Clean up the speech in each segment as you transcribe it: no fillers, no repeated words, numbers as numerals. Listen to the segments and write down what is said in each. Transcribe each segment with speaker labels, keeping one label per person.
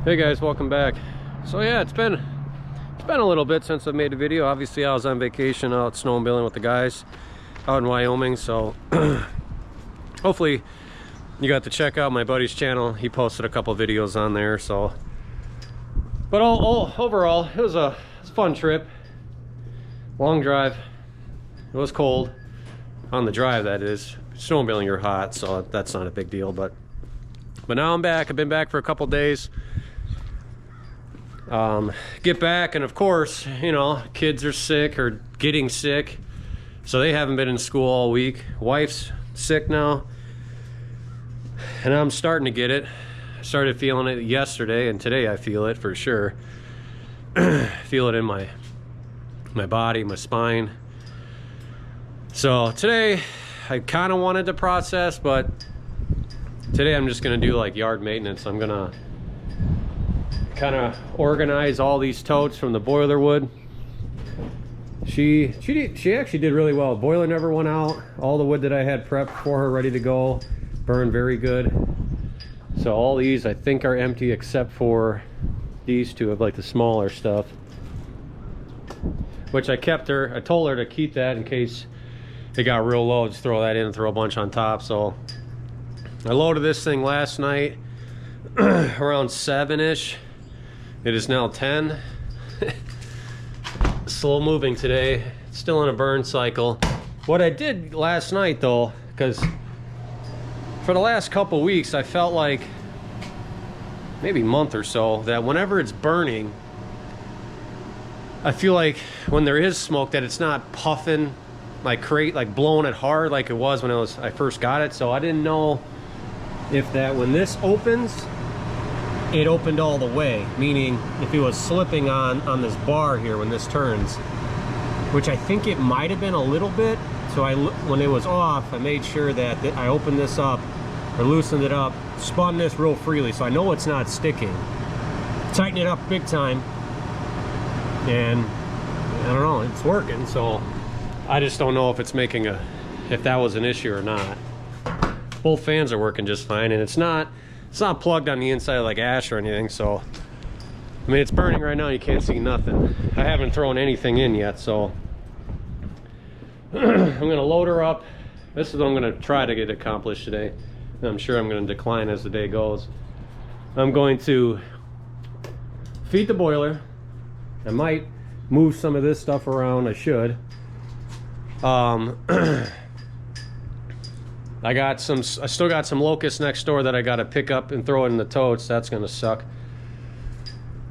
Speaker 1: Hey guys, welcome back. So yeah, it's been a little bit since I've made a video. Obviously I was on vacation out snowmobiling with the guys out in Wyoming, so hopefully you got to check out my buddy's channel. He posted a couple videos on there. So but overall it was a fun trip, long drive. It was cold on the drive, that is. Snowmobiling you're hot, so that's not a big deal, but now I'm back. I've been back for a couple days. Get back, and of course, you know, kids are sick or getting sick, so they haven't been in school all week. Wife's sick now, and I'm starting to get it. I started feeling it yesterday, and today I feel it for sure. Feel it in my body, my spine. So today I kind of wanted to process, but today I'm just gonna do like yard maintenance. I'm gonna kind of organize all these totes from the boiler wood. She actually did really well. Boiler never went out. All the wood that I had prepped for her, ready to go, burned very good. So all these I think are empty except for these two of like the smaller stuff, which I told her to keep that in case it got real low. Just throw that in and throw a bunch on top. So I loaded this thing last night around 7-ish. It is now 10. Slow moving today. Still in a burn cycle. What I did last night though, because for the last couple weeks I felt like, maybe month or so, that whenever it's burning, I feel like when there is smoke that it's not puffing like blowing it hard like it was when I first got it. So I didn't know if that when this opens, it opened all the way, meaning if it was slipping on this bar here when this turns, which I think it might have been a little bit. So when it was off, I made sure that I opened this up or loosened it up, spun this real freely, so I know it's not sticking. Tighten it up big time, and I don't know, it's working. So I just don't know if it's if that was an issue or not. Both fans are working just fine, and it's not plugged on the inside like ash or anything. So I mean, it's burning right now, you can't see nothing. I haven't thrown anything in yet, so I'm gonna load her up. This is what I'm gonna try to get accomplished today. I'm sure I'm gonna decline as the day goes. I'm going to feed the boiler. I might move some of this stuff around. I should. I still got some locusts next door that I got to pick up and throw it in the totes. That's gonna suck.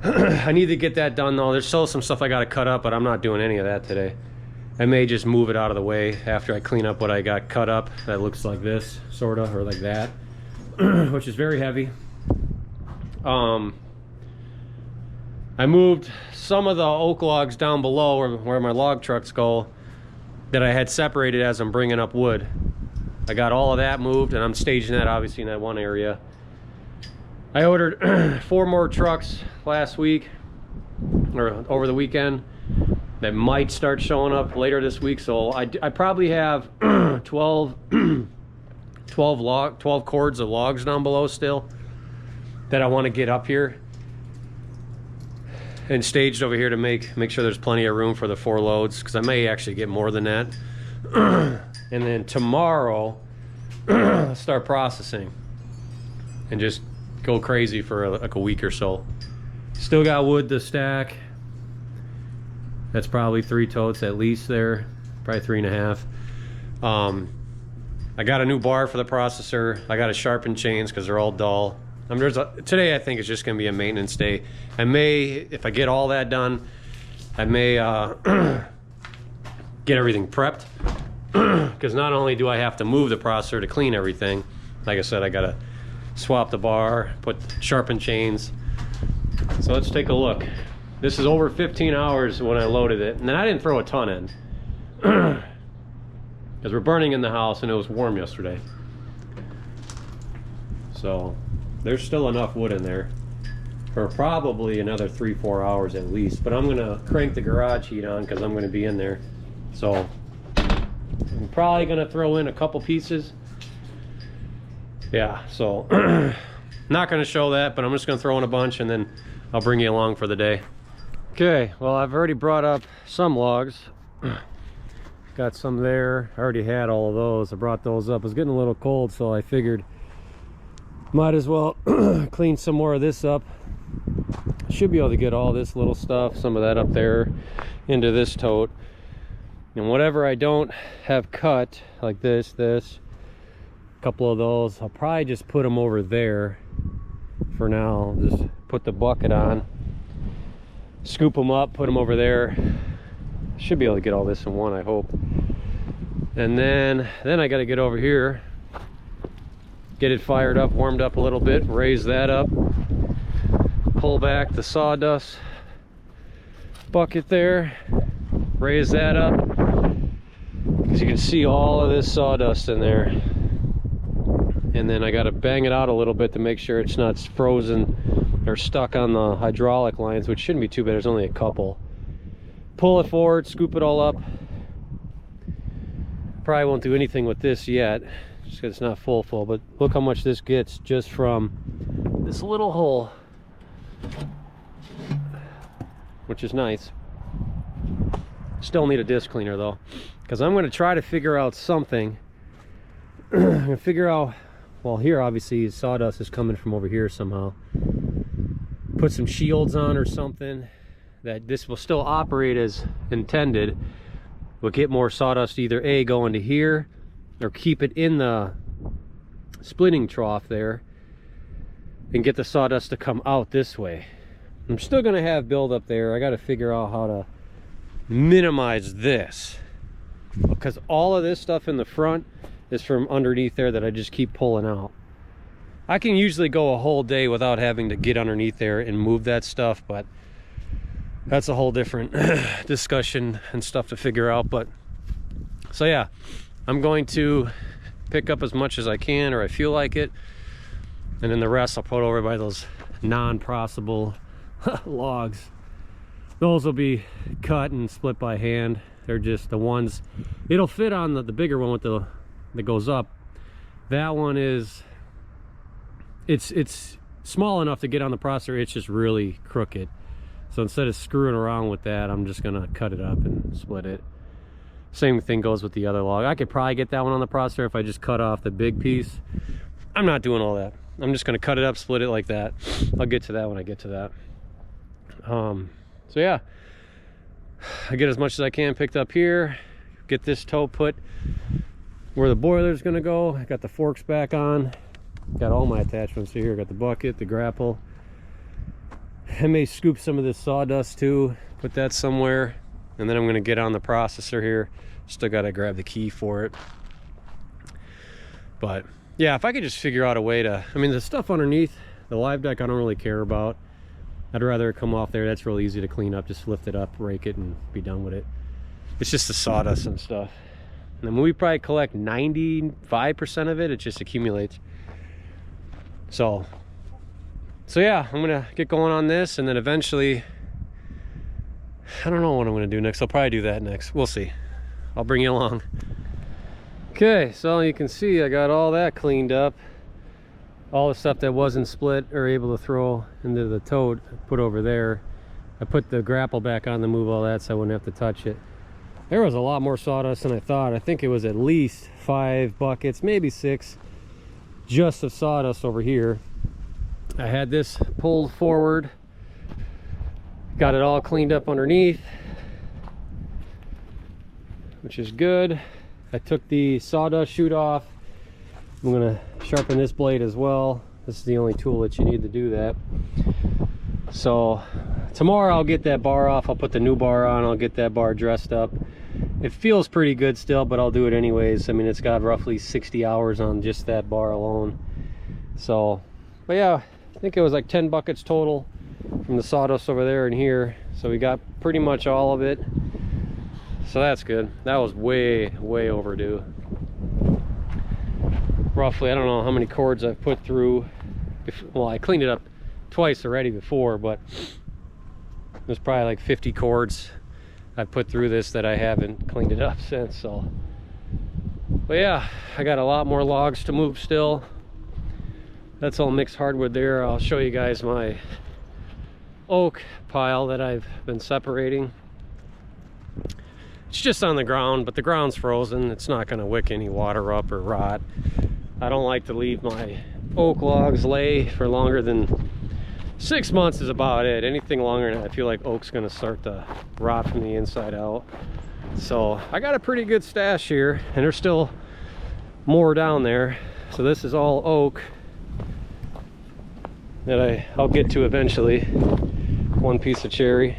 Speaker 1: I need to get that done though. There's still some stuff I got to cut up, but I'm not doing any of that today. I may just move it out of the way after I clean up what I got cut up. That looks like this, sort of, or like that, which is very heavy. I moved some of the oak logs down below where my log trucks go that I had separated as I'm bringing up wood. I got all of that moved, and I'm staging that obviously in that one area. I ordered 4 more trucks last week, or over the weekend, that might start showing up later this week. So I probably have 12 cords of logs down below still that I want to get up here and staged over here to make sure there's plenty of room for the 4 loads, because I may actually get more than that. And then tomorrow start processing and just go crazy for like a week or so. Still got wood to stack. That's probably 3 totes at least there, probably 3.5. I got a new bar for the processor. I got to sharpen chains because they're all dull. Today I think it's just gonna be a maintenance day. I may, if I get all that done, I may get everything prepped, because not only do I have to move the processor to clean everything, like I said, I gotta swap the bar, sharpen chains. So let's take a look. This is over 15 hours when I loaded it, and then I didn't throw a ton in because we're burning in the house and it was warm yesterday. So there's still enough wood in there for probably another 3-4 hours at least, but I'm gonna crank the garage heat on because I'm gonna be in there. So I'm probably gonna throw in a couple pieces. Yeah, so Not going to show that, but I'm just going to throw in a bunch and then I'll bring you along for the day. Okay, well, I've already brought up some logs. Got some there. I already had all of those. I brought those up. It was getting a little cold, so I figured might as well clean some more of this up. Should be able to get all this little stuff, some of that up there, into this tote. And whatever I don't have cut, like this, a couple of those, I'll probably just put them over there for now. Just put the bucket on, scoop them up, put them over there. Should be able to get all this in one, I hope. And then I got to get over here, get it fired up, warmed up a little bit, raise that up, pull back the sawdust bucket there, raise that up, because you can see all of this sawdust in there. And then I got to bang it out a little bit to make sure it's not frozen or stuck on the hydraulic lines, which shouldn't be too bad. There's only a couple. Pull it forward, scoop it all up. Probably won't do anything with this yet, just because it's not full, but look how much this gets just from this little hole, which is nice. Still need a disc cleaner though, because I'm going to try to figure out something. I'm going to figure out, well, here obviously sawdust is coming from over here somehow. Put some shields on or something that this will still operate as intended. We'll get more sawdust either A, go into here, or keep it in the splitting trough there and get the sawdust to come out this way. I'm still going to have buildup there. I got to figure out how to minimize this, because all of this stuff in the front is from underneath there that I just keep pulling out. I can usually go a whole day without having to get underneath there and move that stuff, but that's a whole different discussion and stuff to figure out. But so yeah, I'm going to pick up as much as I can, or I feel like it, and then the rest I'll put over by those non-processable logs. Those will be cut and split by hand. They're just the ones, it'll fit on the bigger one with the that goes up. That one is, it's small enough to get on the processor, it's just really crooked. So instead of screwing around with that, I'm just gonna cut it up and split it. Same thing goes with the other log. I could probably get that one on the processor if I just cut off the big piece. I'm not doing all that. I'm just gonna cut it up, split it like that. I'll get to that when I get to that. So yeah, I get as much as I can picked up here. Get this toe put where the boiler's gonna go. I got the forks back on. Got all my attachments here. Got the bucket, the grapple. I may scoop some of this sawdust too, put that somewhere, and then I'm gonna get on the processor here. Still gotta grab the key for it. But yeah, if I could just figure out a way to, I mean, the stuff underneath the live deck I don't really care about. I'd rather it come off there. That's real easy to clean up. Just lift it up, rake it, and be done with it. It's just the sawdust and stuff. And then we probably collect 95% of it. It just accumulates. So yeah, I'm gonna get going on this, and then eventually, I don't know what I'm gonna do next. I'll probably do that next. We'll see. I'll bring you along. Okay, so you can see I got all that cleaned up. All the stuff that wasn't split or able to throw into the tote, put over there. I put the grapple back on to move all that so I wouldn't have to touch it. There was a lot more sawdust than I thought. I think it was at least 5 buckets, maybe 6, just of sawdust over here. I had this pulled forward, got it all cleaned up underneath, which is good. I took the sawdust chute off. I'm gonna sharpen this blade as well. This is the only tool that you need to do that. So tomorrow I'll get that bar off. I'll put the new bar on. I'll get that bar dressed up. It feels pretty good still, but I'll do it anyways. I mean, it's got roughly 60 hours on just that bar alone. So, but yeah, I think it was like 10 buckets total from the sawdust over there and here. So we got pretty much all of it. So that's good. That was way overdue. Roughly, I don't know how many cords I've put through. Well, I cleaned it up twice already before, but there's probably like 50 cords I put through this that I haven't cleaned it up since. So, but yeah, I got a lot more logs to move still. That's all mixed hardwood there. I'll show you guys my oak pile that I've been separating. It's just on the ground, but the ground's frozen. It's not going to wick any water up or rot. I don't like to leave my oak logs lay for longer than 6 months is about it. Anything longer than that, I feel like oak's going to start to rot from the inside out. So I got a pretty good stash here, and there's still more down there. So this is all oak that I'll get to eventually. One piece of cherry.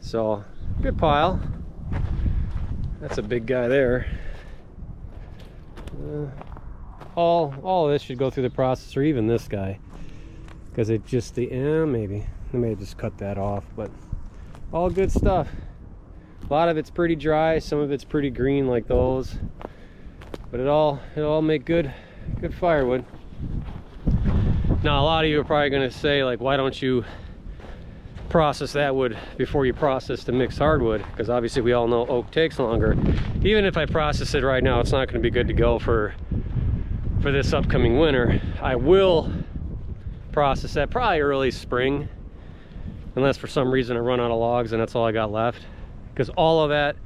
Speaker 1: So good pile. That's a big guy there. All of this should go through the processor, even this guy, because it just maybe I may just cut that off, but all good stuff. A lot of it's pretty dry, some of it's pretty green like those, but it'll all make good firewood. Now a lot of you are probably going to say, like, why don't you process that wood before you process the mixed hardwood? Because obviously we all know oak takes longer. Even if I process it right now, it's not going to be good to go for this upcoming winter. I will process that probably early spring, unless for some reason I run out of logs and that's all I got left, because all of that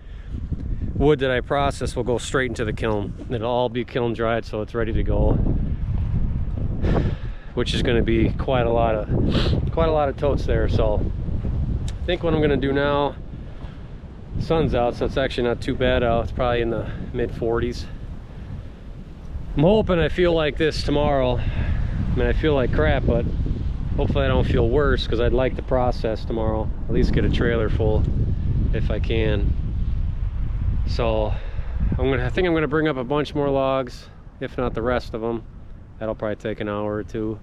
Speaker 1: wood that I process will go straight into the kiln. It'll all be kiln dried, so it's ready to go, which is going to be quite a lot of totes there. So I think what I'm going to do now, sun's out, so it's actually not too bad out. It's probably in the mid 40s. I'm hoping I feel like this tomorrow. I mean, I feel like crap, but hopefully I don't feel worse, because I'd like to process tomorrow, at least get a trailer full if I can. So I think I'm gonna bring up a bunch more logs, if not the rest of them. That'll probably take an hour or two.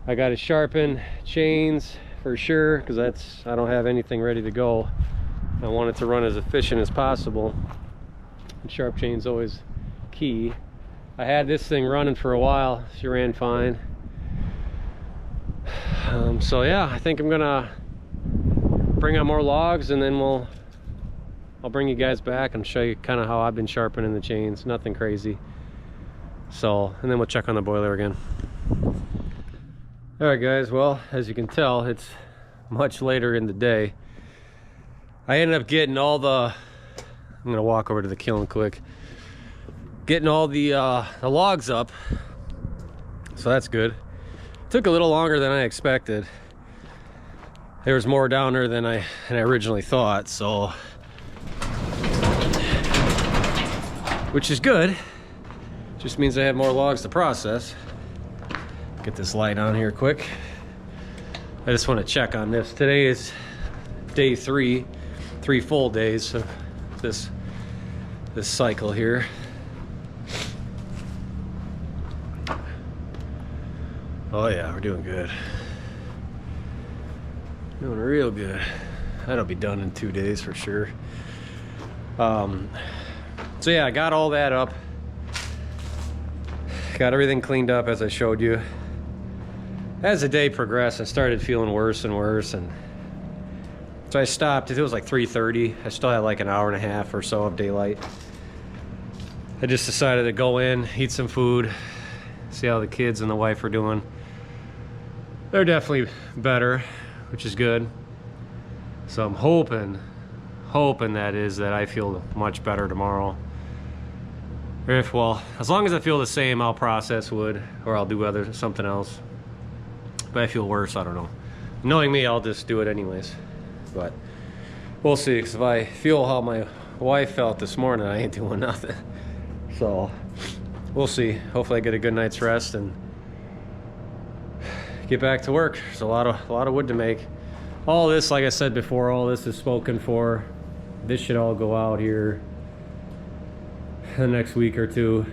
Speaker 1: I got to sharpen chains for sure, because I don't have anything ready to go. I want it to run as efficient as possible, and sharp chain's always key. I had this thing running for a while. She ran fine. So yeah, I think I'm gonna bring out more logs, and then I'll bring you guys back and show you kind of how I've been sharpening the chains. Nothing crazy. So, and then we'll check on the boiler again. All right guys, well, as you can tell, it's much later in the day. I ended up getting all the, I'm gonna walk over to the kiln quick, getting all the logs up, so that's good. Took a little longer than I expected. There was more down there than I originally thought, so, which is good. Just means I have more logs to process. Get this light on here quick. I just want to check on this. Today is day 3 full days of this cycle here. Oh yeah, we're doing good. Doing real good. That'll be done in 2 days for sure. So yeah, I got all that up. Got everything cleaned up as I showed you. As the day progressed, I started feeling worse and worse, and so I stopped. It was like 3:30. I still had like an hour and a half or so of daylight. I just decided to go in, eat some food, see how the kids and the wife are doing. They're definitely better, which is good. So I'm hoping that I feel much better tomorrow. Well, as long as I feel the same, I'll process wood, or I'll do something else. If I feel worse, I don't know. Knowing me, I'll just do it anyways. But we'll see, because if I feel how my wife felt this morning, I ain't doing nothing. So we'll see. Hopefully I get a good night's rest and get back to work. There's a lot of wood to make. All this, like I said before, all this is spoken for. This should all go out here the next week or two.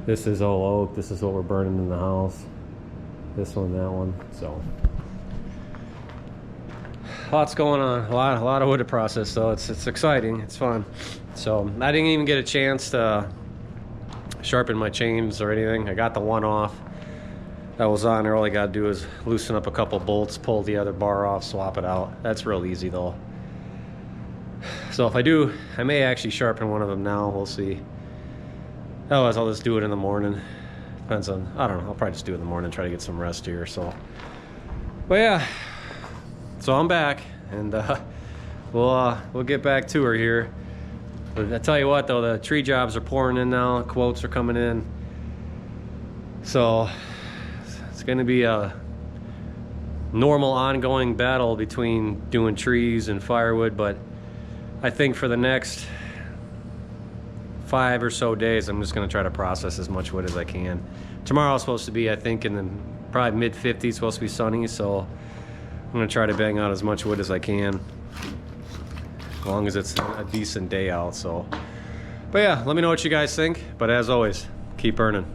Speaker 1: This is all oak. This is what we're burning in the house. This one, that one. So lots going on. A lot of wood to process, so it's exciting. It's fun. So I didn't even get a chance to sharpen my chains or anything. I got the one off that was on there. All I gotta do is loosen up a couple bolts, pull the other bar off, swap it out. That's real easy though. So if I do, I may actually sharpen one of them now. We'll see. Otherwise, I'll just do it in the morning. Depends on, I don't know, I'll probably just do it in the morning, try to get some rest here, so. But yeah, so I'm back, and we'll get back to her here. But I tell you what though, the tree jobs are pouring in now, quotes are coming in. So it's gonna be a normal ongoing battle between doing trees and firewood, but I think for the next 5 or so days, I'm just gonna try to process as much wood as I can. Tomorrow's supposed to be, I think, in the probably mid-50s, supposed to be sunny, so I'm gonna try to bang out as much wood as I can, as long as it's a decent day out. So, but yeah, let me know what you guys think. But as always, keep burning.